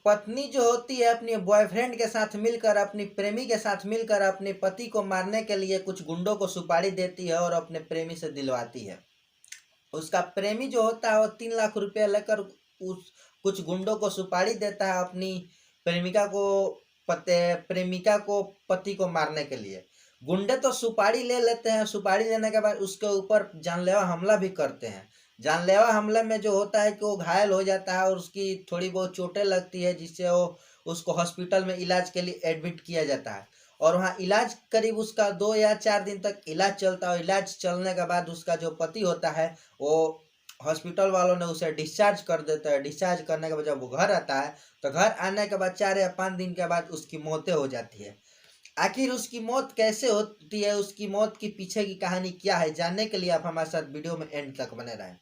पत्नी जो होती है अपनी बॉयफ्रेंड के साथ मिलकर, अपनी प्रेमी के साथ मिलकर अपने पति को मारने के लिए कुछ गुंडों को सुपारी देती है और अपने प्रेमी से दिलवाती है। उसका प्रेमी जो होता है वो 3 लाख रुपया लेकर उस कुछ गुंडों को सुपारी देता है अपनी प्रेमिका को प्रेमिका को पति को मारने के लिए। गुंडे तो सुपारी ले लेते हैं, सुपारी लेने के बाद उसके ऊपर जानलेवा हमला भी करते हैं। जानलेवा हमले में जो होता है कि वो घायल हो जाता है और उसकी थोड़ी बहुत चोटें लगती है, जिससे वो उसको हॉस्पिटल में इलाज के लिए एडमिट किया जाता है। और वहाँ इलाज करीब उसका 2 या 4 दिन तक इलाज चलता है और इलाज चलने के बाद उसका जो पति होता है वो हॉस्पिटल वालों ने उसे डिस्चार्ज कर देता है। डिस्चार्ज करने के बाद जब वो घर आता है तो घर आने के बाद 4 या 5 दिन के बाद उसकी मौतें हो जाती है। आखिर उसकी मौत कैसे होती है, उसकी मौत के पीछे की कहानी क्या है, जानने के लिए आप हमारे साथ वीडियो में एंड तक बने रहें।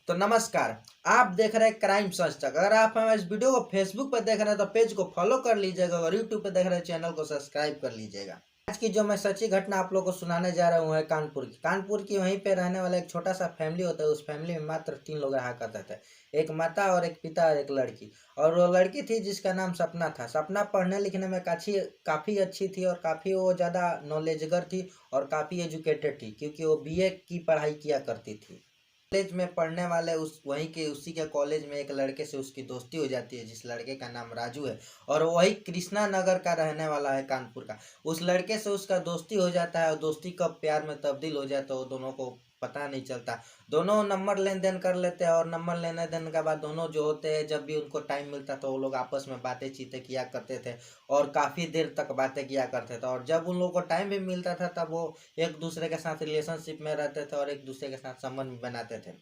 तो नमस्कार, आप देख रहे हैं क्राइम सच तक। अगर आप हमारे इस वीडियो को फेसबुक पर देख रहे हैं तो पेज को फॉलो कर लीजिएगा और यूट्यूब पर देख रहे हैं चैनल को सब्सक्राइब कर लीजिएगा। आज की जो मैं सच्ची घटना आप लोगों को सुनाने जा रहा हूँ है कानपुर की वहीं पे रहने वाला एक छोटा सा फैमिली होता है। उस फैमिली में मात्र 3 लोग रहा करते थे, एक माता और एक पिता और एक लड़की। और वो लड़की थी जिसका नाम सपना था। सपना पढ़ने लिखने में काफ़ी अच्छी थी और काफ़ी वो ज़्यादा नॉलेजगर थी और काफ़ी एजुकेटेड थी, क्योंकि वो बीए की पढ़ाई किया करती थी। कॉलेज में पढ़ने वाले उसी के कॉलेज में एक लड़के से उसकी दोस्ती हो जाती है, जिस लड़के का नाम राजू है और वही कृष्णा नगर का रहने वाला है, कानपुर का। उस लड़के से उसका दोस्ती हो जाता है और दोस्ती कब प्यार में तब्दील हो जाता है वो दोनों को पता नहीं चलता। दोनों नंबर लेन देन कर लेते हैं और नंबर लेने देने के बाद दोनों जो होते हैं, जब भी उनको टाइम मिलता तो वो लोग आपस में बातें चीतें किया करते थे और काफ़ी देर तक बातें किया करते थे। और जब उन लोगों को टाइम भी मिलता था तब वो एक दूसरे के साथ रिलेशनशिप में रहते थे और एक दूसरे के साथ संबंध बनाते थे।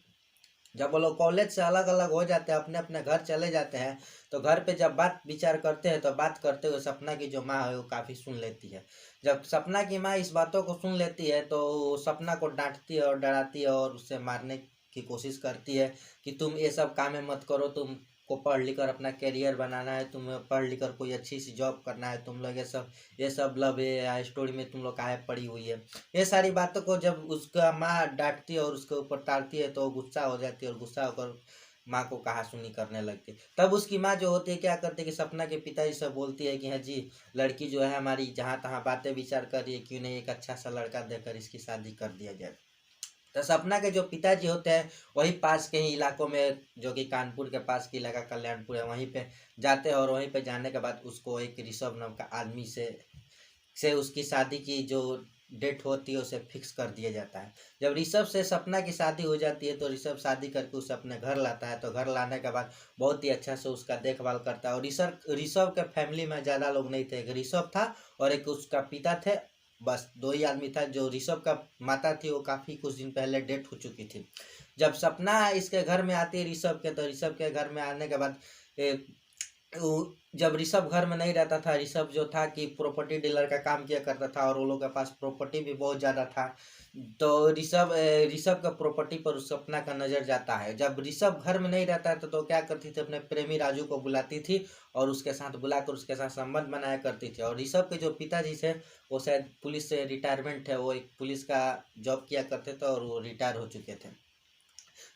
जब वो लोग कॉलेज से अलग अलग हो जाते हैं, अपने अपने घर चले जाते हैं, तो घर पे जब बात विचार करते हैं तो बात करते हुए सपना की जो माँ है वो काफ़ी सुन लेती है। जब सपना की माँ इस बातों को सुन लेती है तो वो सपना को डांटती है और डराती है और उससे मारने की कोशिश करती है कि तुम ये सब कामें मत करो, तुमको पढ़ लिख कर अपना करियर बनाना है, तुम्हें पढ़ लिख कर कोई अच्छी सी जॉब करना है, तुम लोग ये सब लव या स्टोरी में तुम लोग काहे पड़ी हुई है। ये सारी बातों को जब उसका माँ डांटती है और उसके ऊपर ताड़ती है तो गुस्सा हो जाती है और गुस्सा होकर माँ को कहासुनी करने लगती है। तब उसकी माँ जो होती है क्या करती है कि सपना के पिताजी से बोलती है कि हाँ जी, लड़की जो है हमारी जहाँ तहाँ बातें विचार कर रही है, क्यों नहीं एक अच्छा सा लड़का देकर इसकी शादी कर दिया जाए। तो सपना के जो पिताजी होते हैं वही पास के ही इलाकों में, जो कि कानपुर के पास के इलाका कल्याणपुर है, वहीं पे जाते हैं और वहीं पे जाने के बाद उसको एक ऋषभ नाम का आदमी से उसकी शादी की जो डेट होती है उसे फिक्स कर दिया जाता है। जब ऋषभ से सपना की शादी हो जाती है तो ऋषभ शादी करके उसे अपने घर लाता है। तो घर लाने के बाद बहुत ही अच्छा से उसका देखभाल करता है। और ऋषभ के फैमिली में ज़्यादा लोग नहीं थे, एक ऋषभ था और एक उसका पिता थे, बस 2 ही आदमी था। जो ऋषभ का माता थी वो काफ़ी कुछ दिन पहले डेथ हो चुकी थी। जब सपना इसके घर में आती है ऋषभ के, तो ऋषभ के घर में आने के बाद जब ऋषभ घर में नहीं रहता था, ऋषभ जो था कि प्रॉपर्टी डीलर का काम किया करता था और वो लोग के पास प्रॉपर्टी भी बहुत ज़्यादा था। तो ऋषभ का प्रॉपर्टी पर उस सपना का नज़र जाता है। जब ऋषभ घर में नहीं रहता था तो क्या करती थी, अपने प्रेमी राजू को बुलाती थी और उसके साथ बुलाकर उसके साथ संबंध बनाया करती थी। और ऋषभ के जो पिताजी थे वो शायद पुलिस से रिटायरमेंट है, वो एक पुलिस का जॉब किया करते थे और वो रिटायर हो चुके थे।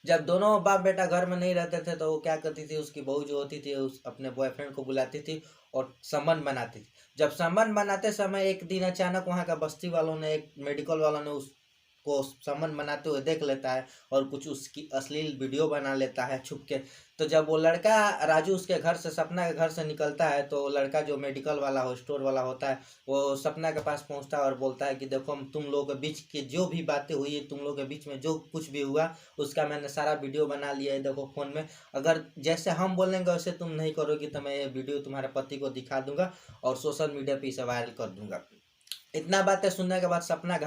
जब दोनों बाप बेटा घर में नहीं रहते थे तो वो क्या करती थी, उसकी बहू जो होती थी उस अपने बॉयफ्रेंड को बुलाती थी और संबंध बनाती थी। जब संबंध बनाते समय एक दिन अचानक वहाँ का बस्ती वालों ने, एक मेडिकल वालों ने उसको संबंध बनाते हुए देख लेता है और कुछ उसकी अश्लील वीडियो बना लेता है छुप के। तो जब वो लड़का राजू उसके घर से, सपना के घर से निकलता है, तो लड़का जो मेडिकल वाला हो, स्टोर वाला होता है, वो सपना के पास पहुंचता है और बोलता है कि देखो, हम तुम लोगों के बीच की जो भी बातें हुई है, तुम लोगों के बीच में जो कुछ भी हुआ उसका मैंने सारा वीडियो बना लिया है, देखो फ़ोन में। अगर जैसे हम बोलेंगे वैसे तुम नहीं करोगी तो मैं ये वीडियो तुम्हारे पति को दिखा दूंगा और सोशल मीडिया पे इसे वायरल कर दूंगा। इतना बातें सुनने के बाद सपना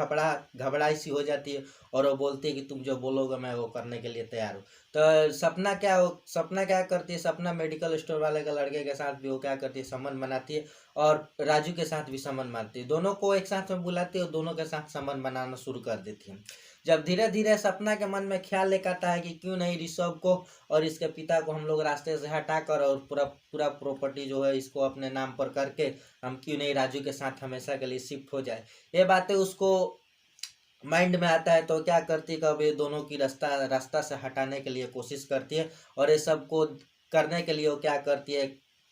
घबराई सी हो जाती है और वो बोलती है कि तुम जो बोलोगे मैं वो करने के लिए तैयार हूँ। तो सपना क्या करती है, सपना मेडिकल स्टोर वाले के लड़के के साथ भी वो क्या करती है, संबंध बनाती है और राजू के साथ भी संबंध बनाती है। दोनों को एक साथ में बुलाती है और दोनों के साथ संबंध बनाना शुरू कर देती है। जब धीरे धीरे सपना के मन में ख्याल एक आता है कि क्यों नहीं ऋषभ को और इसके पिता को हम लोग रास्ते से हटाकर और पूरा पूरा प्रॉपर्टी जो है इसको अपने नाम पर करके हम क्यों नहीं राजू के साथ हमेशा के लिए शिफ्ट हो जाए। ये बातें उसको माइंड में आता है तो क्या करती है, कब ये दोनों की रास्ता से हटाने के लिए कोशिश करती है और ये सब को करने के लिए वो क्या करती है,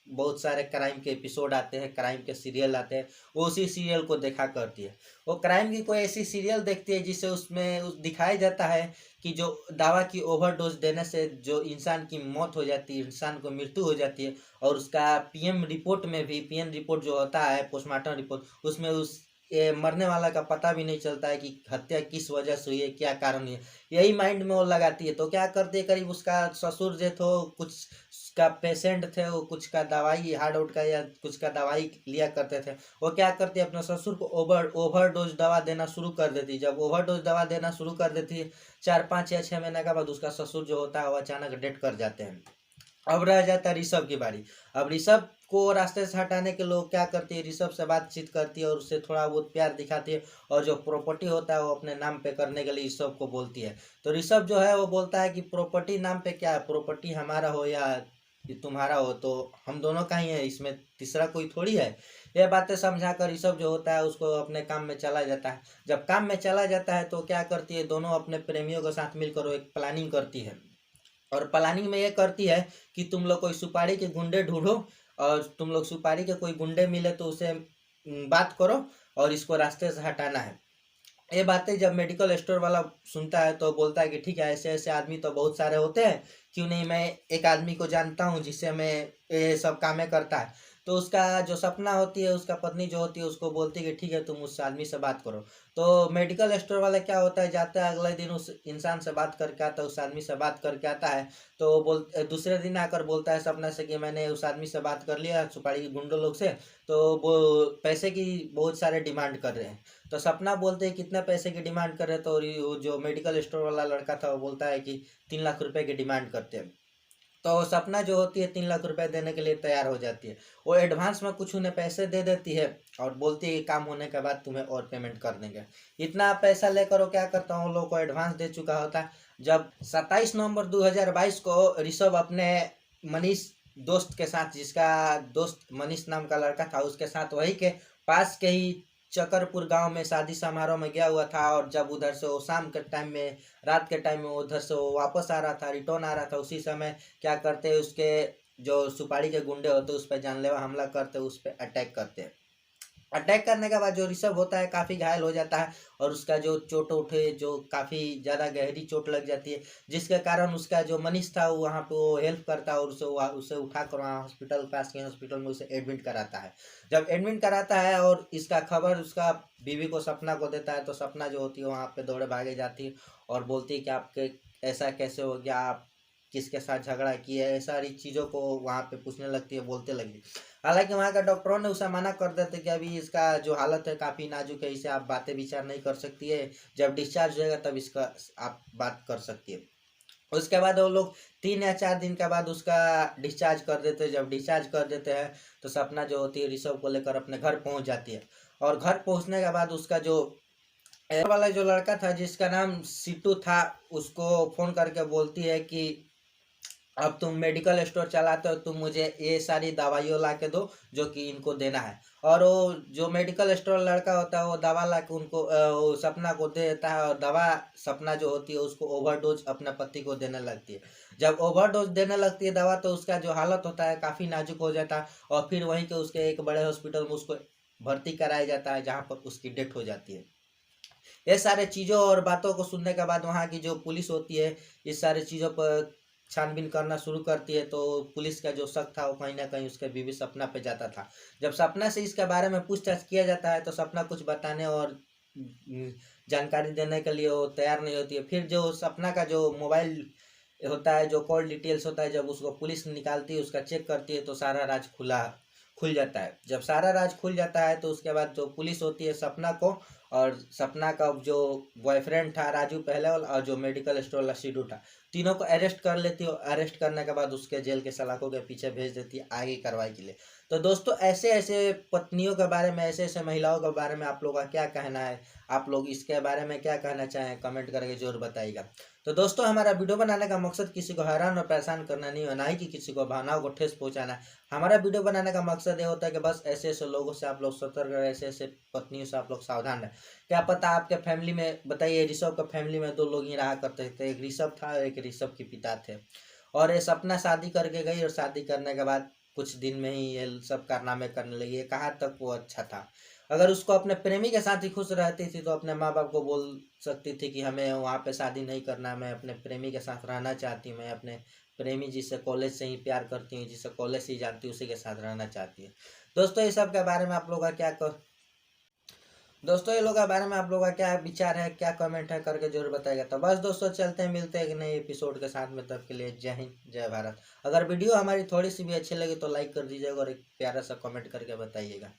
बहुत सारे क्राइम के एपिसोड आते हैं, क्राइम के सीरियल आते हैं, वो उसी सीरियल को देखा करती है। वो क्राइम की कोई ऐसी सीरियल देखती है जिसे उसमें दिखाया जाता है कि जो दवा की ओवरडोज देने से जो इंसान की मौत हो जाती है, इंसान को मृत्यु हो जाती है, और उसका पीएम रिपोर्ट में भी, पीएम रिपोर्ट जो होता है पोस्टमार्टम रिपोर्ट, उसमें उस मरने वाला का पता भी नहीं चलता है कि हत्या किस वजह से हुई है, क्या कारण है। यही माइंड में वो लगाती है। तो क्या करती है, करीब उसका ससुर जो तो कुछ का पेशेंट थे, वो कुछ का दवाई हार्ड आउट का या कुछ का दवाई लिया करते थे। वो क्या करती है, अपने ससुर को ओवरडोज दवा देना शुरू कर देती है। जब ओवरडोज दवा देना शुरू कर देती है, 4 5 या 6 महीने के बाद उसका ससुर जो होता है वो अचानक डेथ कर जाते हैं। अब रह जाता है ऋषभ की बारी। अब ऋषभ को रास्ते से हटाने के लोग क्या करती है, ऋषभ से बातचीत करती है और उससे थोड़ा बहुत प्यार दिखाती है, और जो प्रॉपर्टी होता है वो अपने नाम पे करने के लिए ऋषभ को बोलती है। तो ऋषभ जो है वो बोलता है कि प्रॉपर्टी नाम पे क्या है, प्रॉपर्टी हमारा हो या तुम्हारा हो तो हम दोनों का ही है, इसमें तीसरा कोई थोड़ी है। ये बातें समझाकर ऋषभ जो होता है उसको अपने काम में चला जाता है। जब काम में चला जाता है तो क्या करती है, दोनों अपने प्रेमियों के साथ मिलकर वो एक प्लानिंग करती है। और प्लानिंग में ये करती है कि तुम लोग कोई सुपारी के गुंडे ढूंढो, और तुम लोग सुपारी के कोई गुंडे मिले तो उसे बात करो और इसको रास्ते से हटाना है। ये बातें जब मेडिकल स्टोर वाला सुनता है तो बोलता है कि ठीक है, ऐसे ऐसे आदमी तो बहुत सारे होते हैं, क्यों नहीं मैं एक आदमी को जानता हूँ जिससे मैं ये सब कामें करता है। तो उसका जो सपना होती है, उसका पत्नी जो होती है उसको बोलती है कि ठीक है, तुम उस आदमी से बात करो। तो मेडिकल स्टोर वाला क्या होता है, जाता है अगले दिन उस इंसान से बात करके आता है, उस आदमी से बात करके आता है। तो दूसरे दिन आकर बोलता है सपना से कि मैंने उस आदमी से बात कर लिया, सुपारी के गुंडों लोग से, तो वो पैसे की बहुत सारे डिमांड कर रहे हैं। तो सपना बोलते हैं कितने पैसे की डिमांड कर रहे हैं, तो जो मेडिकल स्टोर वाला लड़का था वो बोलता है कि 3 लाख रुपए की डिमांड करते हैं। तो सपना जो होती है 3 लाख रुपए देने के लिए तैयार हो जाती है। वो एडवांस में कुछ उन्हें पैसे दे देती है और बोलती है कि काम होने के बाद तुम्हें और पेमेंट कर देंगे। इतना पैसा लेकर वो क्या करता हूँ, लोगों को एडवांस दे चुका होता है। जब 27 नवंबर 2022 को ऋषभ अपने मनीष दोस्त के साथ, जिसका दोस्त मनीष नाम का लड़का था, उसके साथ वही के पास के ही चकरपुर गांव में शादी समारोह में गया हुआ था। और जब उधर से वो शाम के टाइम में, रात के टाइम में उधर से वो वापस आ रहा था, रिटर्न आ रहा था, उसी समय क्या करते हैं, उसके जो सुपारी के गुंडे होते उस पर जानलेवा हमला करते, उस पर अटैक करते हैं। अटैक करने के बाद जो ऋषभ होता है काफ़ी घायल हो जाता है, और उसका जो चोट उठे, जो काफ़ी ज़्यादा गहरी चोट लग जाती है, जिसके कारण उसका जो मनीष था वो वहाँ पे वो हेल्प करता है और उसे उठाकर वहाँ हॉस्पिटल, पास के हॉस्पिटल में उसे एडमिट कराता है। जब एडमिट कराता है और इसका खबर उसका बीवी को, सपना को देता है, तो सपना जो होती है वहाँ पे दौड़े भागे जाती है और बोलती है कि आपके ऐसा कैसे हो गया, आप किसके साथ झगड़ा किए, ऐसा सारी चीज़ों को वहाँ पे पूछने लगती है, बोलते लगती है। हालांकि वहाँ का डॉक्टरों ने उसे मना कर देते कि अभी इसका जो हालत है काफ़ी नाजुक है, इसे आप बातें विचार नहीं कर सकती है, जब डिस्चार्ज होएगा तब इसका आप बात कर सकती है। उसके बाद वो लोग 3 या 4 दिन के बाद उसका डिस्चार्ज कर देते हैं। जब डिस्चार्ज कर देते हैं तो सपना जो होती है ऋषभ को लेकर अपने घर पहुँच जाती है। और घर पहुँचने के बाद उसका जो वाला जो लड़का था जिसका नाम सीटू था, उसको फ़ोन करके बोलती है कि अब तुम मेडिकल स्टोर चलाते हो, तुम मुझे ये सारी दवाइयाँ ला के दो जो कि इनको देना है। और वो जो मेडिकल स्टोर लड़का होता है वो दवा ला के उनको वो सपना को दे देता है, और दवा सपना जो होती है उसको ओवरडोज अपने पति को देने लगती है। जब ओवरडोज देने लगती है दवा, तो उसका जो हालत होता है काफ़ी नाजुक हो जाता है, और फिर वहीं के उसके एक बड़े हॉस्पिटल में उसको भर्ती कराया जाता है, जहाँ पर उसकी डेथ हो जाती है। ये सारे चीज़ों और बातों को सुनने के बाद वहाँ की जो पुलिस होती है इस सारी चीज़ों पर छानबीन करना शुरू करती है। तो पुलिस का जो शक था वो कहीं ना कहीं उसके बीवी सपना पे जाता था। जब सपना से इसके बारे में पूछताछ किया जाता है तो सपना कुछ बताने और जानकारी देने के लिए वो तैयार नहीं होती है। फिर जो सपना का जो मोबाइल होता है, जो कॉल डिटेल्स होता है, जब उसको पुलिस निकालती है, उसका चेक करती है, तो सारा राज खुल जाता है। जब सारा राज खुल जाता है तो उसके बाद जो पुलिस होती है सपना को, और सपना का जो बॉयफ्रेंड था राजू पहले वाला, और जो मेडिकल स्टोर वाला सीडू था, तीनों को अरेस्ट कर लेती है। अरेस्ट करने के बाद उसके जेल के सलाखों के पीछे भेज देती है आगे कार्रवाई के लिए। तो दोस्तों, ऐसे ऐसे पत्नियों के बारे में, ऐसे ऐसे महिलाओं के बारे में आप लोगों का क्या कहना है? आप लोग इसके बारे में क्या कहना चाहें, कमेंट करके जरूर बताइएगा। तो दोस्तों, हमारा वीडियो बनाने का मकसद किसी को हैरान और परेशान करना नहीं है, ना ही कि किसी को भावनाओं को ठेस पहुंचाना है। हमारा वीडियो बनाने का मकसद ये होता है कि बस ऐसे ऐसे लोगों से आप लोग सतर्क रहे, ऐसे ऐसे पत्नियों से आप लोग सावधान रहें। क्या पता आपके फैमिली में, बताइए, ऋषभ के फैमिली में 2 लोग ही रहा करते थे, एक ऋषभ था और एक ऋषभ के पिता थे। और ये सपना शादी करके गई, और शादी करने के बाद कुछ दिन में ही ये सब कारनामे करने लगी है, कहाँ तक वो अच्छा था। अगर उसको अपने प्रेमी के साथ ही खुश रहती थी तो अपने माँ बाप को बोल सकती थी कि हमें वहाँ पे शादी नहीं करना, मैं अपने प्रेमी के साथ रहना चाहती हूँ, मैं अपने प्रेमी जिससे कॉलेज से ही प्यार करती हूँ, जिससे कॉलेज से ही जानती हूँ, उसी के साथ रहना चाहती है। दोस्तों ये सब के बारे में आप लोग का क्या दोस्तों ये लोग के बारे में आप लोग का क्या विचार है, क्या कमेंट है करके जरूर बताइएगा। तो बस दोस्तों चलते हैं, मिलते हैं एक नए एपिसोड के साथ में, तब के लिए जय हिंद जय भारत। अगर वीडियो हमारी थोड़ी सी भी अच्छी लगी तो लाइक कर दीजिएगा और एक प्यारा सा कमेंट करके बताइएगा।